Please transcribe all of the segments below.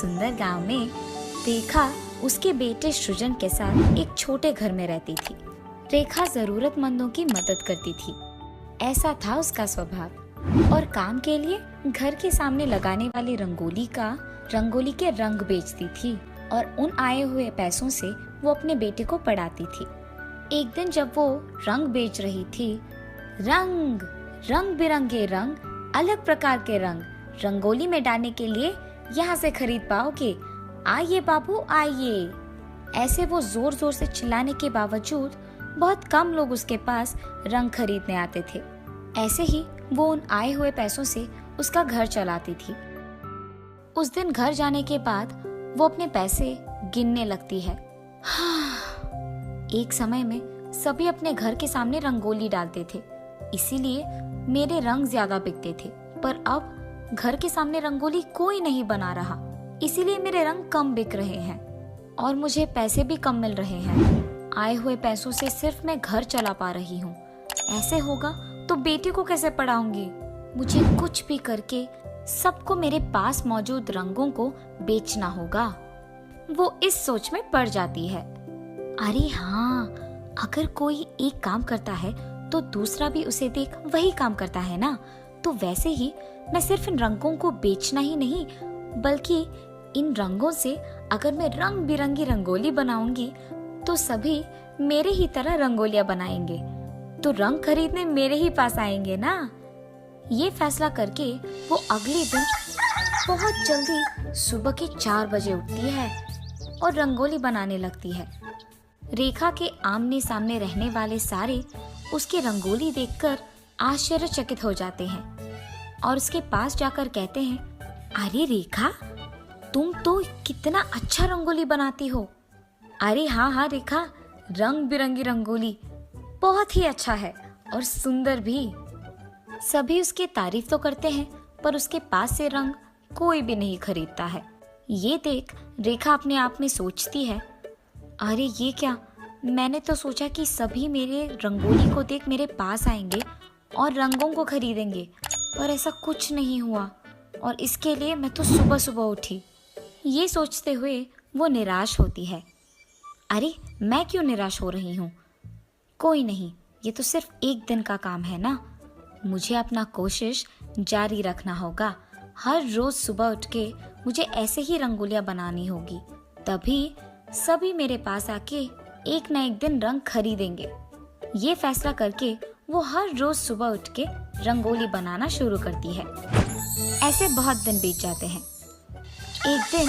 सुंदर गांव में रेखा उसके बेटे सृजन के साथ एक छोटे घर में रहती थी। रेखा जरूरतमंदों की मदद करती थी, ऐसा था उसका स्वभाव। और काम के लिए घर के सामने लगाने वाली रंगोली के रंग बेचती थी और उन आए हुए पैसों से वो अपने बेटे को पढ़ाती थी। एक दिन जब वो रंग बेच रही थी, रंग बिरंगे रंग, अलग प्रकार के रंग रंगोली में डालने के लिए यहाँ से खरीद पाओगे, आइए बाबू आइए। ऐसे वो जोर जोर से चिल्लाने के बावजूद बहुत कम लोग उसके पास रंग खरीदने आते थे। ऐसे ही वो उन आए हुए पैसों से उसका घर चलाती थी। उस दिन घर जाने के बाद वो अपने पैसे गिनने लगती है। एक समय में सभी अपने घर के सामने रंगोली डालते थे, इसीलिए मेरे रंग ज्यादा बिकते थे। पर अब घर के सामने रंगोली कोई नहीं बना रहा, इसीलिए मेरे रंग कम बिक रहे हैं और मुझे पैसे भी कम मिल रहे हैं। आए हुए पैसों से सिर्फ मैं घर चला पा रही हूँ। ऐसे होगा तो बेटे को कैसे पढ़ाऊंगी? मुझे कुछ भी करके सबको मेरे पास मौजूद रंगों को बेचना होगा। वो इस सोच में पड़ जाती है। अरे हाँ, अगर कोई एक काम करता है तो दूसरा भी उसे देख वही काम करता है ना। तो वैसे ही मैं सिर्फ इन रंगों को बेचना ही नहीं, बल्कि इन रंगों से अगर मैं रंग बिरंगी रंगोली बनाऊंगी तो सभी मेरे ही तरह रंगोलियां बनाएंगे, तो रंग खरीदने मेरे ही पास आएंगे ना। ये फैसला करके वो अगले दिन बहुत जल्दी सुबह के 4 बजे उठती है और रंगोली बनाने लगती है। रेखा के आमने सामने रहने वाले सारे उसकी रंगोली देखकर आश्चर्यचकित हो जाते हैं और उसके पास जाकर कहते हैं, अरे रेखा, तुम तो कितना अच्छा रंगोली बनाती हो। अरे हाँ रेखा, रंग बिरंगी रंगोली बहुत ही अच्छा है और सुंदर भी। सभी उसकी तारीफ तो करते हैं, पर उसके पास से रंग कोई भी नहीं खरीदता है। ये देख रेखा अपने आप में सोचती है, अरे ये क्या, मैंने तो सोचा कि सभी मेरे रंगोली को देख मेरे पास आएंगे और रंगों को खरीदेंगे, पर ऐसा कुछ नहीं हुआ और इसके लिए मैं तो सुबह सुबह उठी। ये सोचते हुए वो निराश होती है। अरे मैं क्यों निराश हो रही हूँ? कोई नहीं, ये तो सिर्फ एक दिन का काम है ना। मुझे अपना कोशिश जारी रखना होगा। हर रोज सुबह उठ के मुझे ऐसे ही रंगोलियां बनानी होगी, तभी सभी मेरे पास आके एक न एक दिन रंग खरीदेंगे। ये फैसला करके वो हर रोज सुबह उठ के रंगोली बनाना शुरू करती है। ऐसे बहुत दिन बीत जाते हैं। एक दिन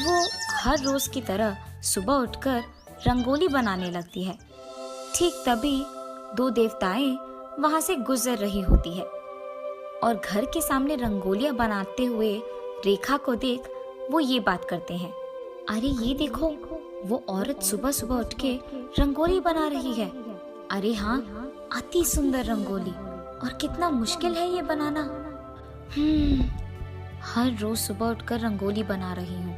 वो हर रोज की तरह सुबह उठकर रंगोली बनाने लगती है। ठीक तभी 2 देवताएं वहां से गुजर रही होती है और घर के सामने रंगोलियां बनाते हुए रेखा को देख वो ये बात करते हैं, अरे ये देखो, वो औरत सुबह सुबह उठ के रंगोली बना रही है। अरे हाँ, अति सुंदर रंगोली, और कितना मुश्किल है ये बनाना। हर रोज सुबह उठकर रंगोली बना रही हूँ।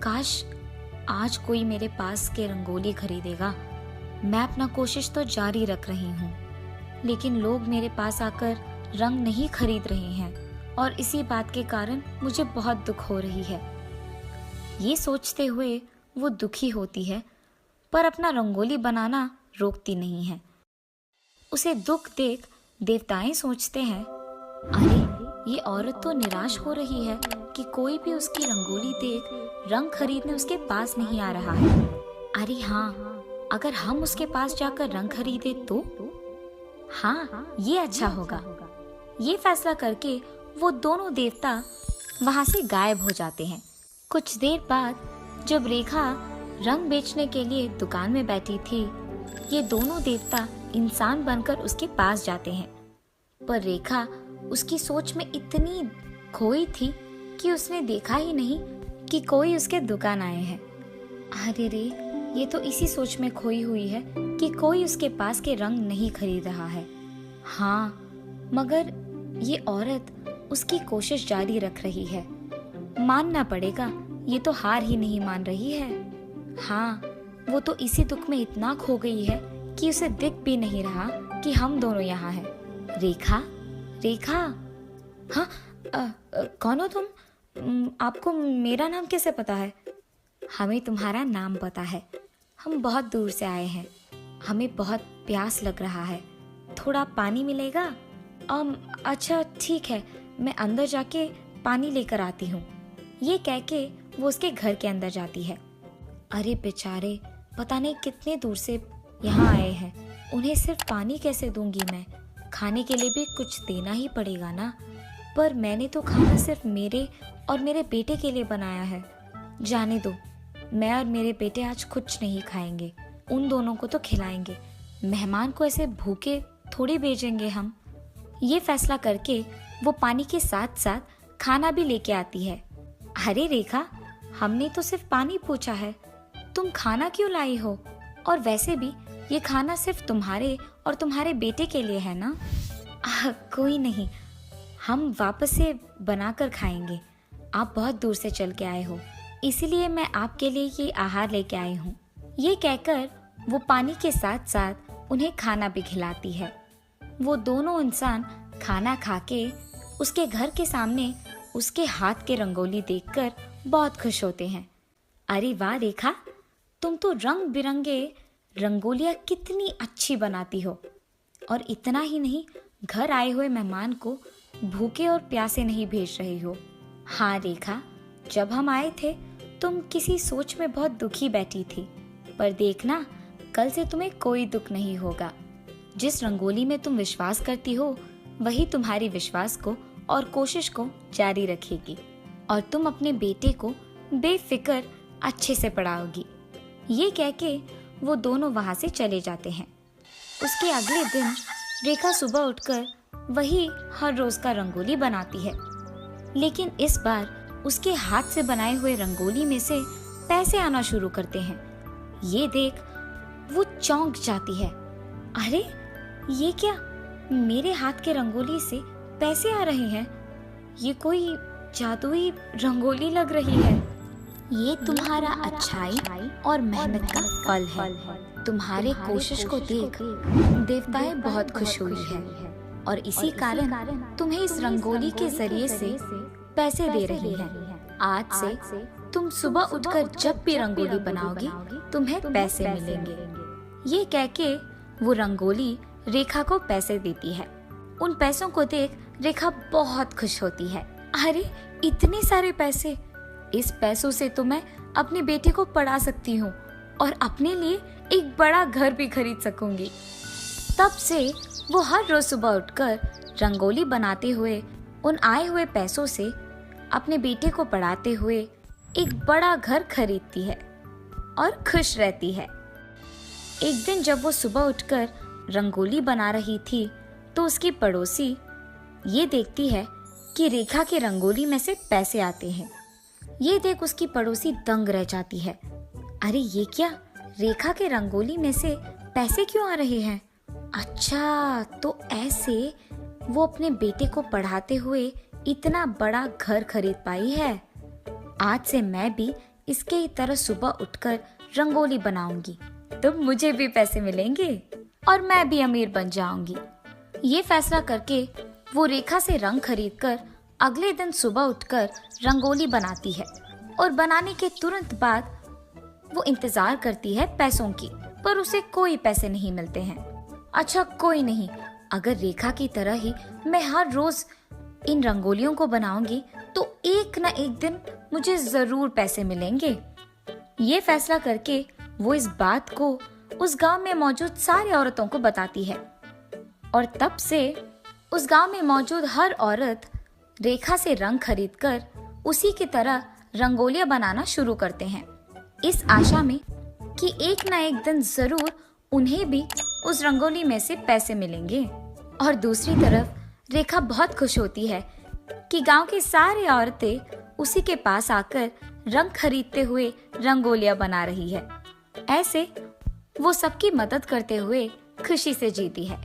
काश आज कोई मेरे पास के रंगोली खरीदेगा। मैं अपना कोशिश तो जारी रख रही हूँ, लेकिन लोग मेरे पास आकर रंग नहीं खरीद रहे हैं और इसी बात के कारण मुझे बहुत दुख हो रही है। ये सोचते हुए वो दुखी होती है, पर अपना रंगोली बनाना रोकती नहीं है। उसे दुख देख देवताएं सोचते हैं, अरे ये औरत तो निराश हो रही है कि कोई भी उसकी रंगोली देख रंग खरीदने उसके पास नहीं आ रहा है। अरे हाँ, अगर हम उसके पास जाकर रंग खरीदे तो हाँ, ये अच्छा होगा। ये फैसला करके वो दोनों देवता वहां से गायब हो जाते हैं। कुछ देर बाद जब रेखा रंग बेचने के लिए दुकान में बैठी थी, ये दोनों देवता इंसान बनकर उसके पास जाते हैं, पर रेखा उसकी सोच में इतनी खोई थी कि उसने देखा ही नहीं कि कोई उसके दुकान आए हैं। अरे रे, ये तो इसी सोच में खोई हुई है कि कोई उसके पास के रंग नहीं खरीद रहा है। हाँ, मगर ये औरत उसकी कोशिश जारी रख रही है। मानना पड़ेगा, ये तो हार ही नहीं मान रही है। हाँ, वो तो इसी दुख में इतना खो गई है कि उसे दिख भी नहीं रहा कि हम दोनों यहाँ हैं। रेखा, रेखा, हाँ, कौन हो तुम? आपको मेरा नाम कैसे पता है? हमें तुम्हारा नाम पता है। हम बहुत दूर से आए हैं। हमें बहुत प्यास लग रहा है। थोड़ा पानी मिलेगा? अच्छा ठीक है, मैं अंदर जाके पानी लेकर आती हूँ। ये कह के वो उसके घर के अंदर जाती है। अरे बेचारे, पता नहीं कितने दूर से यहाँ आए हैं। उन्हें सिर्फ पानी कैसे दूंगी मैं? खाने के लिए भी कुछ देना ही पड़ेगा ना। पर मैंने तो खाना सिर्फ मेरे और मेरे बेटे के लिए बनाया है। जाने दो, मैं और मेरे बेटे आज कुछ नहीं खाएंगे। उन दोनों को तो खिलाएंगे। मेहमान को ऐसे भूखे थोड़ी भेजेंगे हम। ये फैसला करके वो पानी के साथ साथ खाना भी लेके आती है। अरे रेखा, हमने तो सिर्फ पानी पूछा है, तुम खाना क्यों लाई हो? और वैसे भी ये खाना सिर्फ तुम्हारे और तुम्हारे बेटे के लिए है ना। कोई नहीं, हम वापस से बनाकर खाएंगे। आप बहुत दूर से चल के आए हो, इसीलिए मैं आपके लिए ये आहार लेके आई हूँ। ये कहकर वो पानी के साथ साथ उन्हें खाना भी खिलाती है। वो दोनों इंसान खाना खा के उसके घर के सामने उसके हाथ के रंगोली देखकर बहुत खुश होते हैं। अरे वाह रेखा, तुम तो रंग बिरंगे रंगोलियाँ कितनी अच्छी बनाती हो। और इतना ही नहीं, घर आए हुए मेहमान को भूखे और प्यासे नहीं भेज रही हो। हाँ रेखा, जब हम आए थे तुम किसी सोच में बहुत दुखी बैठी थी, पर देखना कल से तुम्हें कोई दुख नहीं होगा। जिस रंगोली में तुम विश्वास करती हो वही तुम्हारी विश्वास को और कोशिश को जारी रखेगी और तुम अपने बेटे को बेफिक्र अच्छे से पढ़ाओगी। ये कह के वो दोनों वहां से चले जाते हैं। उसके अगले दिन रेखा सुबह उठकर वही हर रोज का रंगोली बनाती है, लेकिन इस बार उसके हाथ से बनाए हुए रंगोली में से पैसे आना शुरू करते हैं। ये देख वो चौंक जाती है। अरे ये क्या, मेरे हाथ के रंगोली से पैसे आ रहे हैं? ये कोई जादुई रंगोली लग रही है। ये तुम्हारा अच्छाई और मेहनत का फल है। तुम्हारे कोशिश को देख देवताएं बहुत खुश हुई है और इसी कारण तुम्हें इस रंगोली के जरिए से पैसे दे रही है। आज से तुम सुबह उठकर जब भी रंगोली बनाओगी तुम्हें पैसे मिलेंगे। ये कह के वो रंगोली रेखा को पैसे देती है। उन पैसों को देख रेखा बहुत खुश होती है। अरे इतने सारे पैसे, इस पैसों से तो मैं अपने बेटे को पढ़ा सकती हूँ और अपने लिए एक बड़ा घर भी खरीद सकूंगी। तब से वो हर रोज सुबह उठकर रंगोली बनाते हुए उन आए हुए पैसों से अपने बेटे को पढ़ाते हुए एक बड़ा घर खरीदती है और खुश रहती है। एक दिन जब वो सुबह उठकर रंगोली बना रही थी तो उसकी पड़ोसी ये देखती है कि रेखा के रंगोली में से पैसे आते हैं। ये देख उसकी पड़ोसी दंग रह जाती है। अरे ये क्या, रेखा के रंगोली में से पैसे क्यों आ रहे हैं? अच्छा, तो ऐसे वो अपने बेटे को पढ़ाते हुए इतना बड़ा घर खरीद पाई है। आज से मैं भी इसके ही तरह सुबह उठकर रंगोली बनाऊंगी तो मुझे भी पैसे मिलेंगे और मैं भी अमीर बन जाऊंगी। ये फैसला करके वो रेखा से रंग खरीदकर अगले दिन सुबह उठकर रंगोली बनाती है और बनाने के तुरंत बाद वो इंतजार करती है पैसों की, पर उसे कोई पैसे नहीं मिलते हैं। अच्छा कोई नहीं, अगर रेखा की तरह ही मैं हर रोज इन रंगोलियों को बनाऊंगी तो एक न एक दिन मुझे जरूर पैसे मिलेंगे। ये फैसला करके वो इस बात को उस गांव में मौजूद सारी औरतों को बताती है और तब से उस गांव में मौजूद हर औरत रेखा से रंग खरीदकर उसी की तरह रंगोलियां बनाना शुरू करते हैं, इस आशा में कि एक ना एक दिन जरूर उन्हें भी उस रंगोली में से पैसे मिलेंगे। और दूसरी तरफ रेखा बहुत खुश होती है कि गांव की सारी औरतें उसी के पास आकर रंग खरीदते हुए रंगोलियां बना रही है। ऐसे वो सबकी मदद करते हुए खुशी से जीती है।